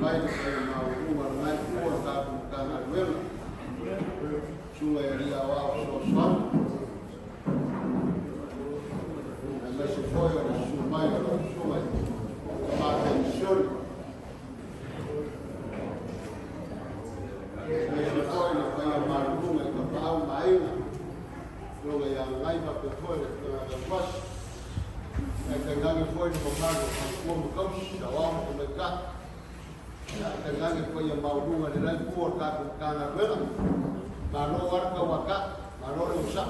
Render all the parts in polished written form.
mai ke mau mai ko ta ka na wela sua ria wa so so mas se foi o mai o sua ma atenção mas se foi na vai maruma que pau mai lo yang lai pa pe foi da pas cái ngang phơi nó còn mang một cốc đào ong của mình cắt cái ngang phơi yang mau đun ở đây cua cắt càng là rất là mà nó ăn câu mà cắt mà nó đều sắc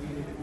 Ini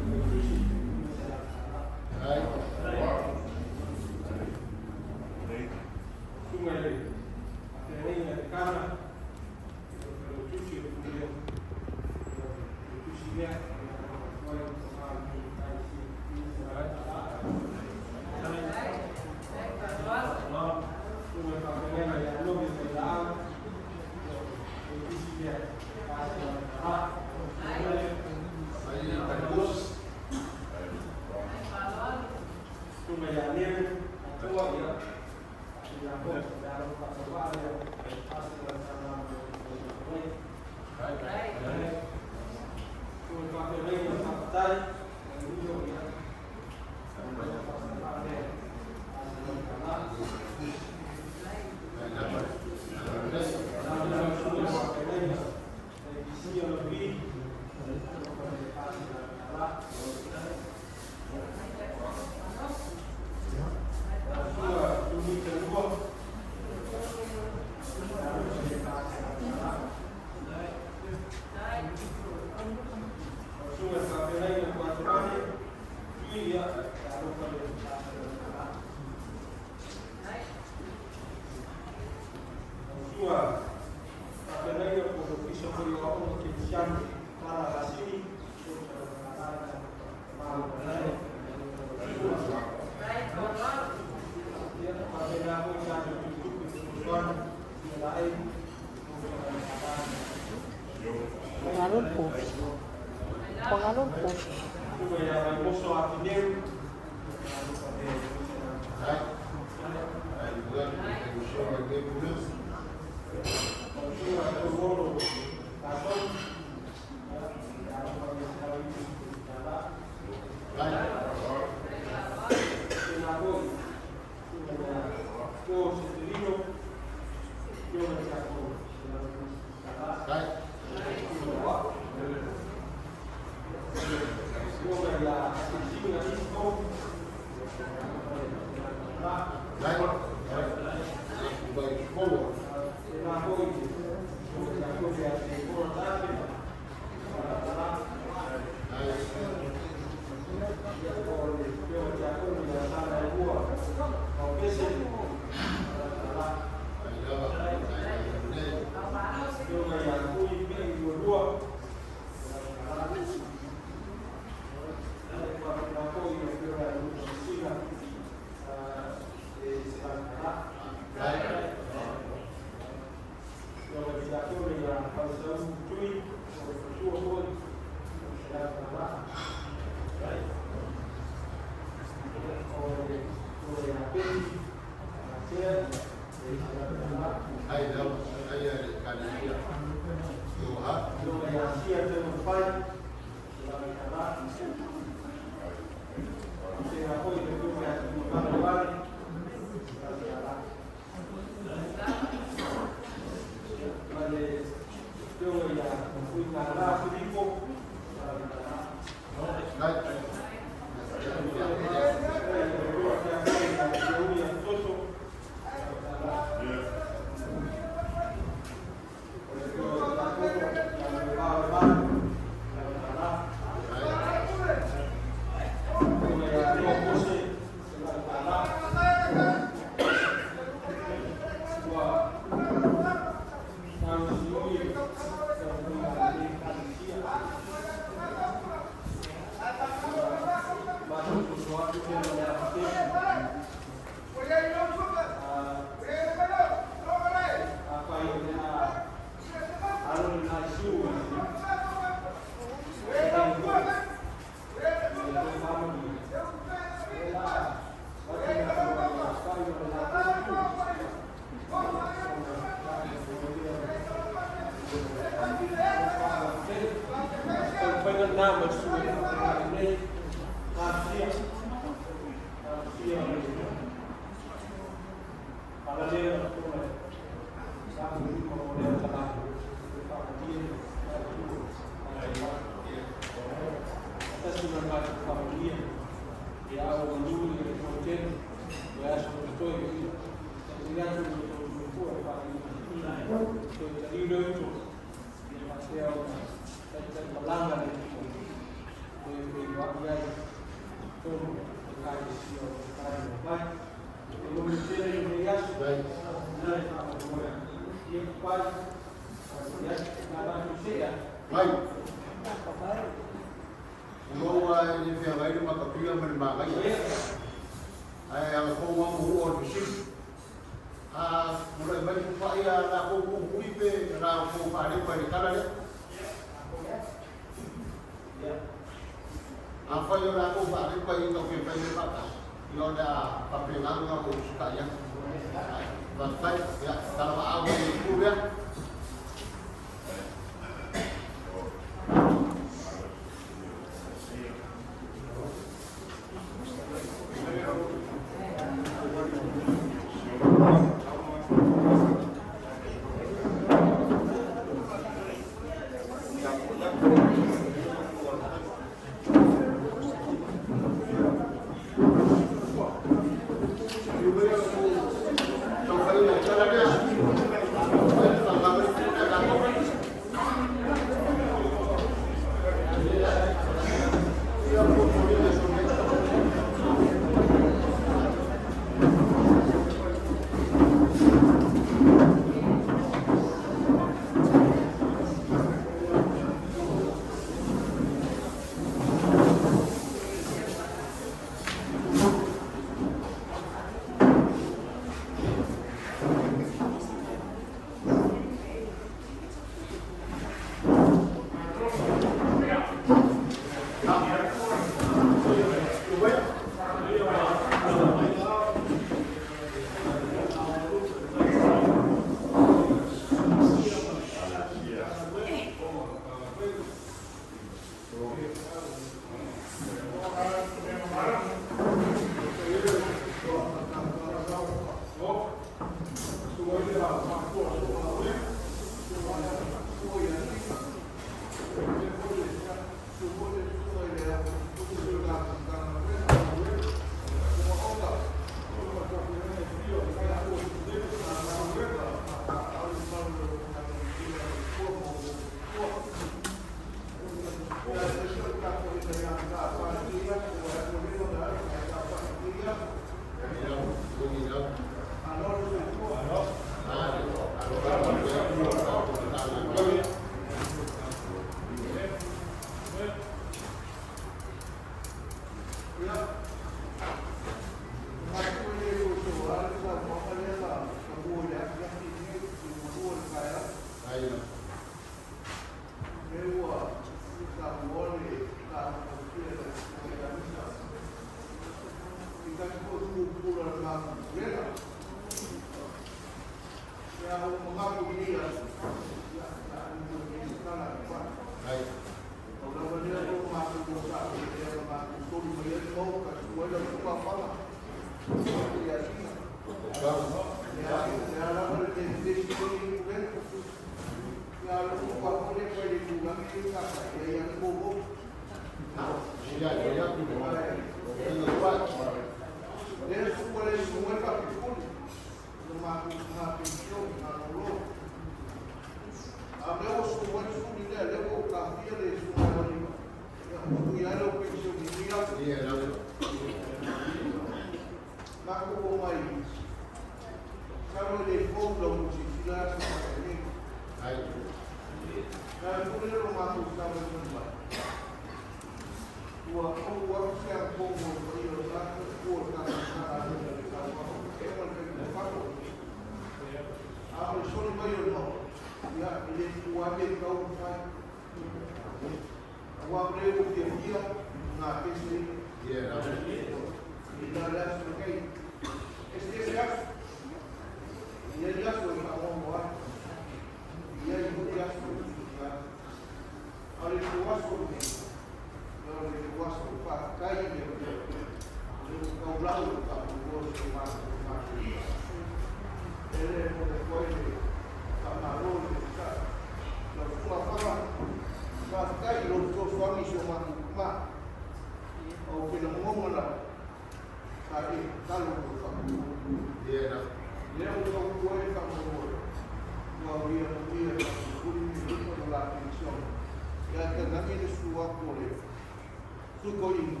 Sukoin,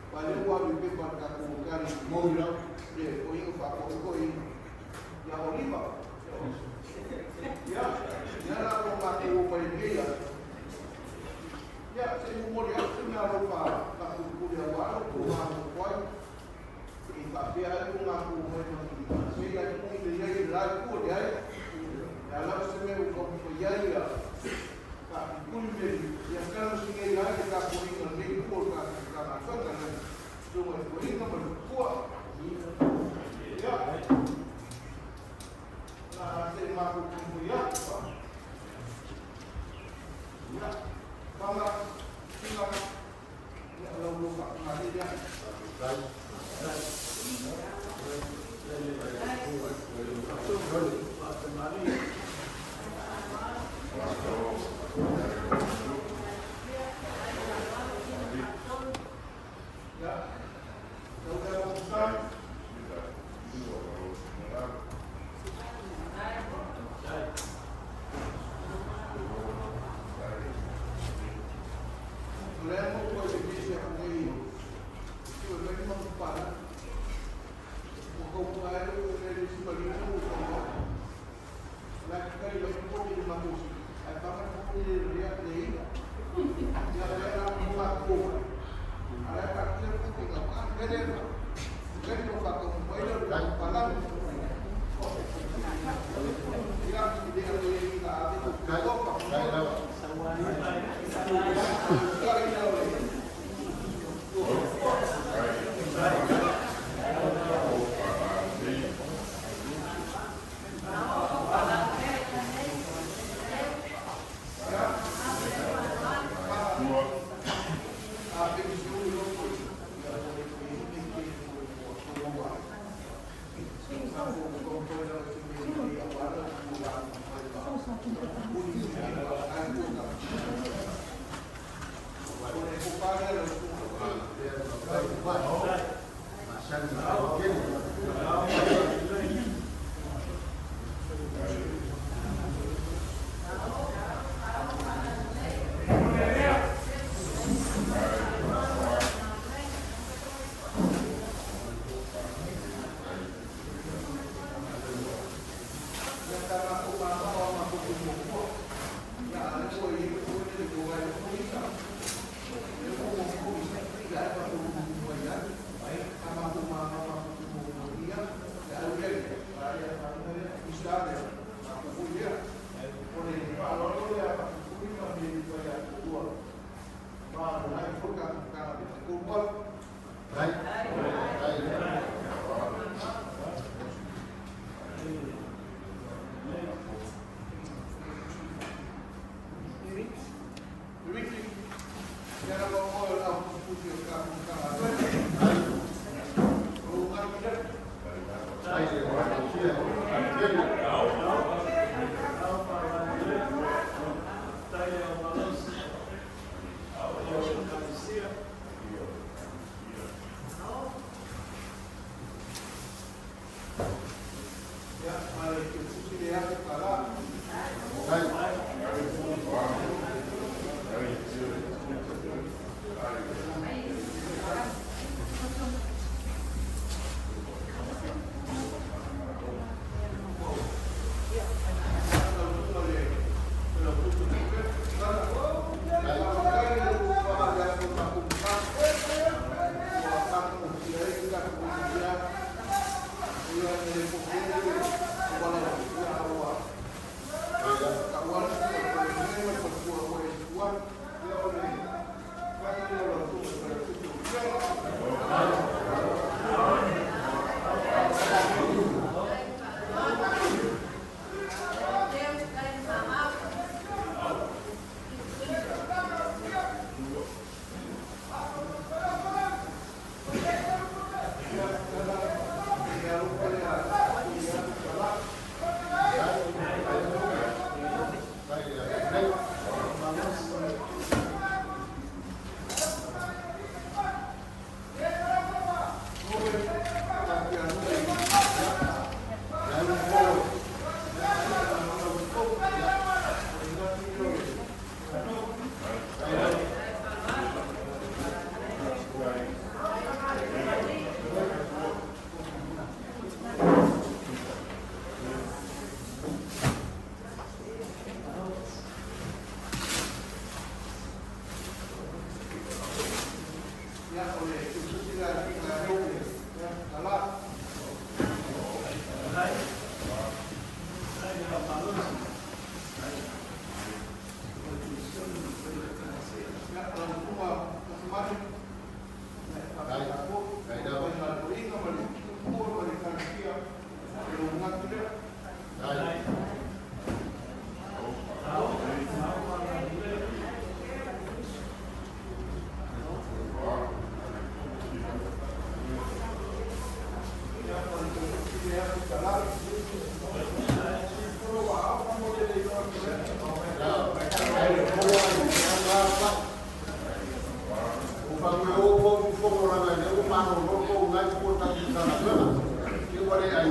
pada waktu que para colocar Moira. o papo e a oliva. Ya la ropa que hubo en ella. Ya se murió una ropa para cumplir a guardo, por un cual y papel una cuba. Se ya un día y la cuba ya la se me como ya ya. Para cumplir ya cada sin ella que está poniendo el ritmo por cada cosa. Yo me pongo por cuba. Ya. La se ma cumplir ya. Ya, vamos lá.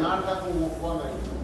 nada com o fome.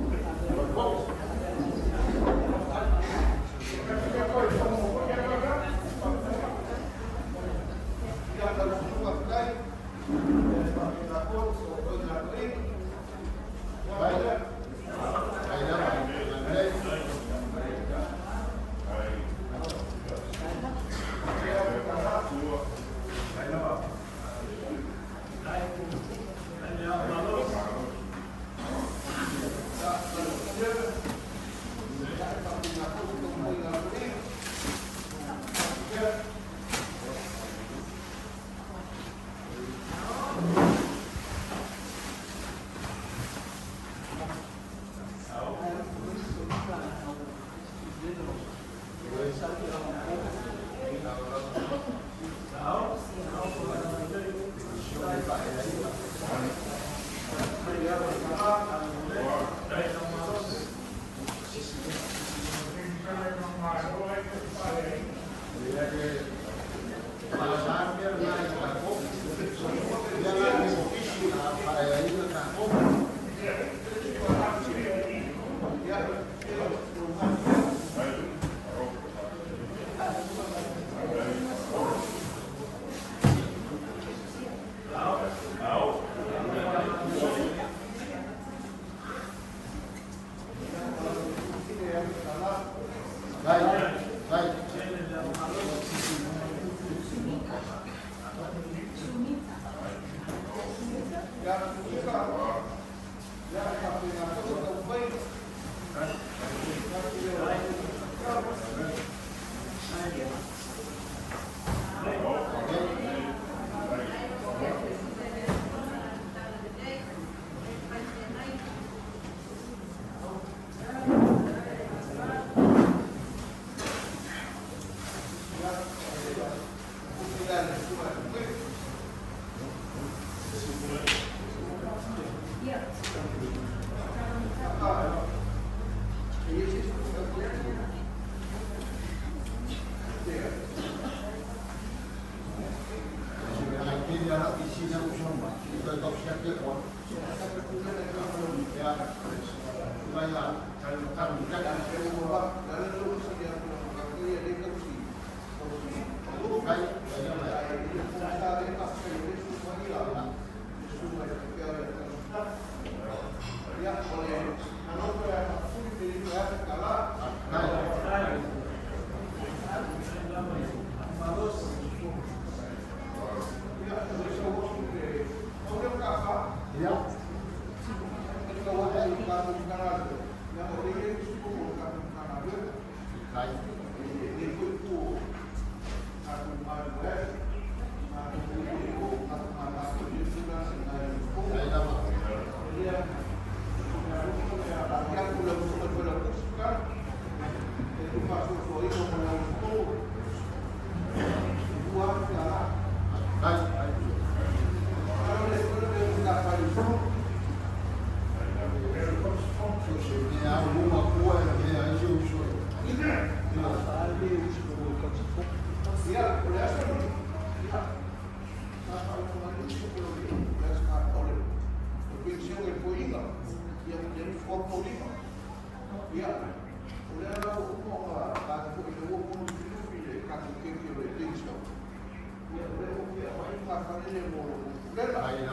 Gracias.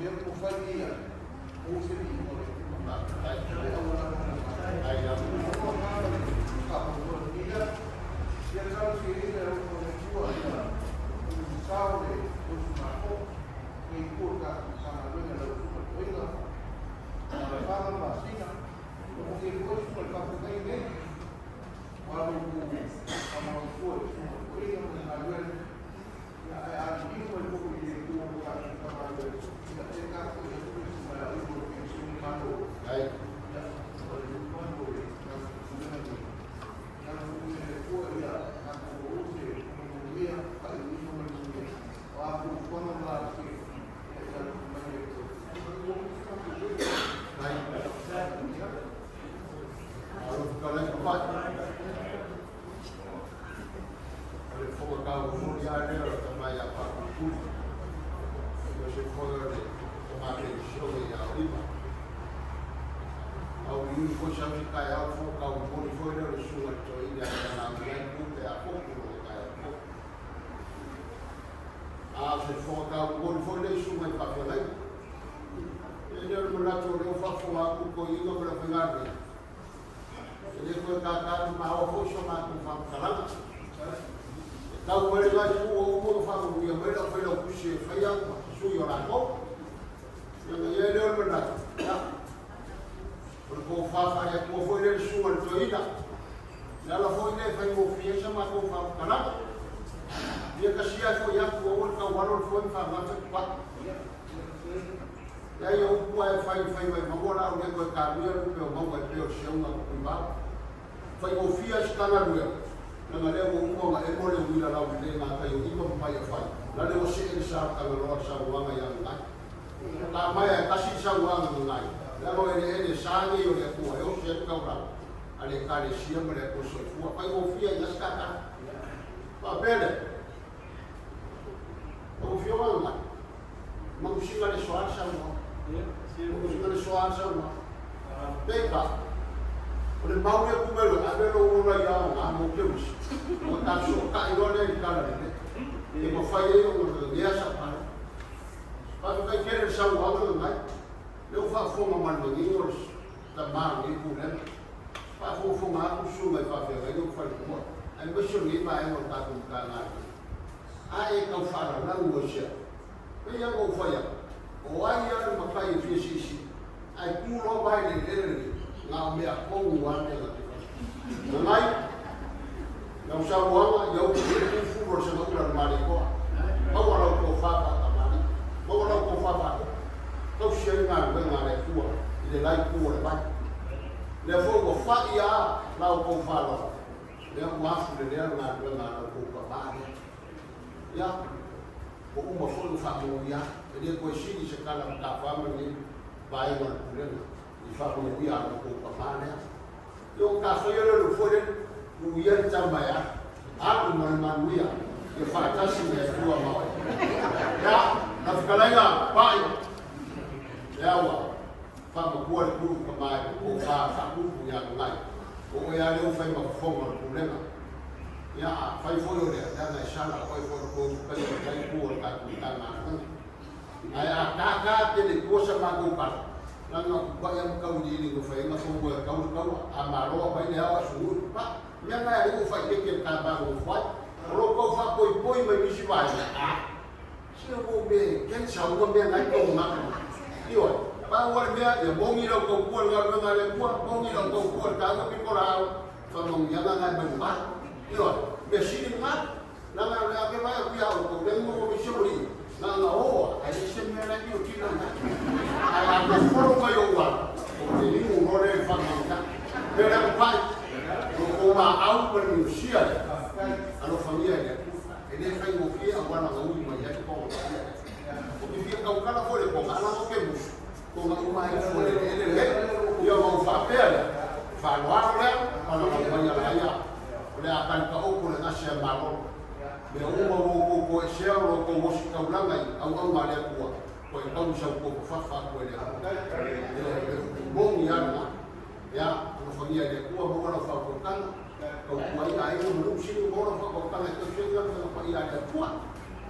tempo fazia o serviço.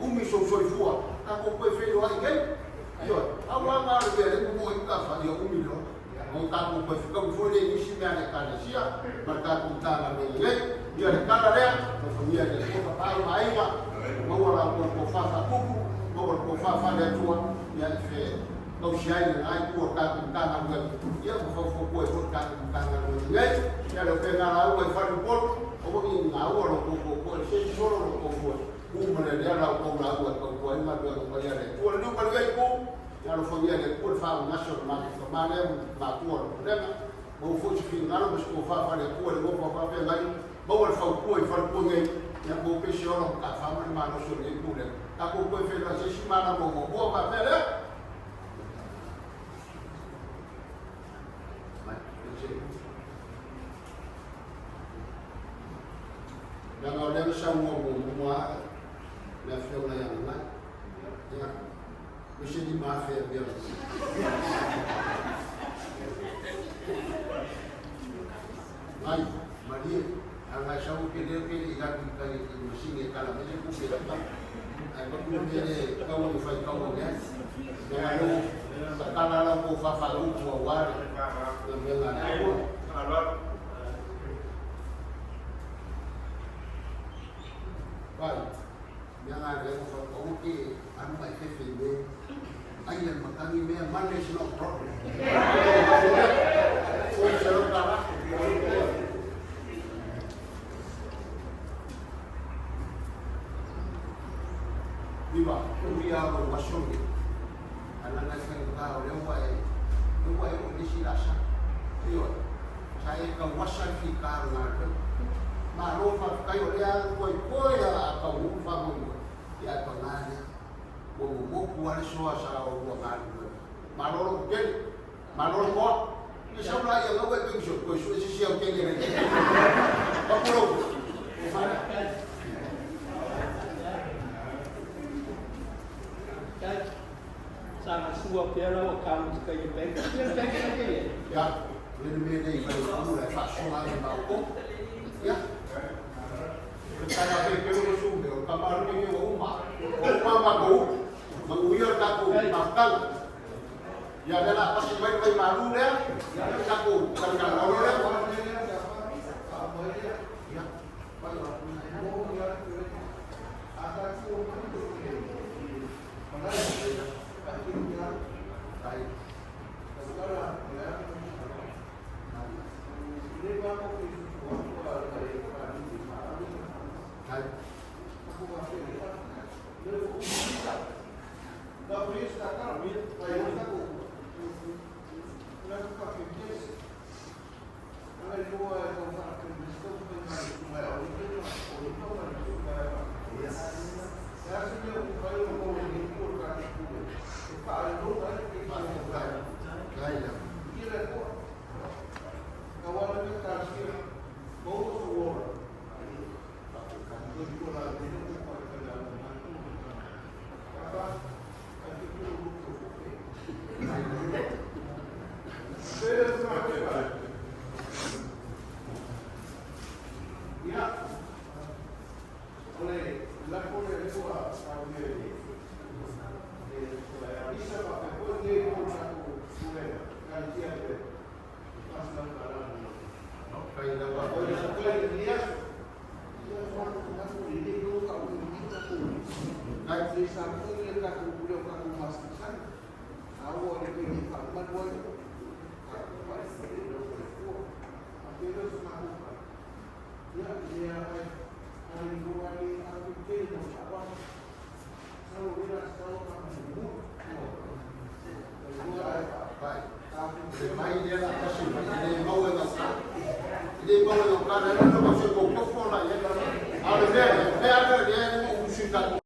Umi so so fua, aku koe whenua i kei. Ioi, au o tapu ko fika ko le ni si mea ka le sia ma ka ku ta na me le ia le kala le ko famia le ko pa mai ma mo wala ko fa fa kuku mo wala ko fa fa le tua ia fe ko si ai ai ku ka ku ta na me ia ko fa ko ko ka ku ta na me le ia le pe na la o fa le por o mo ni na o lo ko se solo lo ko uma le la ko la ko ma do ko ia le ko le ko le ko ya lo famia le ko fa national ma ko ma le ma ko lo le mo fo ci fin ngalo ko fa le ko le ko fa pe ngai mo wal fa ko fa ko ngai ya ko pe shi oro ka fa ma no so le ko le ka ko ko fe la se shi ma na mo ko ba pe le ya no le sa mo la fiona ya na ya monsieur dit m'a fait bien ai Maria anga shawu ke de ke ida ki ka ni machine kala me ku ke ta ai ko ku de ka wo fa ka wo ya ya no sa kala la ko fa fa lu ko wa de me la ko vai yang ada yang orang okey, anu mai fefe ni, ayam makan ni mana is no problem. Oh, selalu kalah. Diba, dia orang wasong ni, anak-anak yang tahu dia buat ni silasa. Dia, saya ke wasan fikar nak. Malu fa kayo dia koi ya ka ufa mo ya pangana mo kuan so sa o ngani malu ke malu ko ni sabla ya no ko so ko so si o ke ni pa pro sangat suap dia lah kamu kayak bank ya ni me dei fa ko la fa so ma ba ko ya kada pe lo sume o kamar ni o ma ko manguyo ta ko makal ya de la pasi vai malu le ya ta ko kan kan lo le ya Dia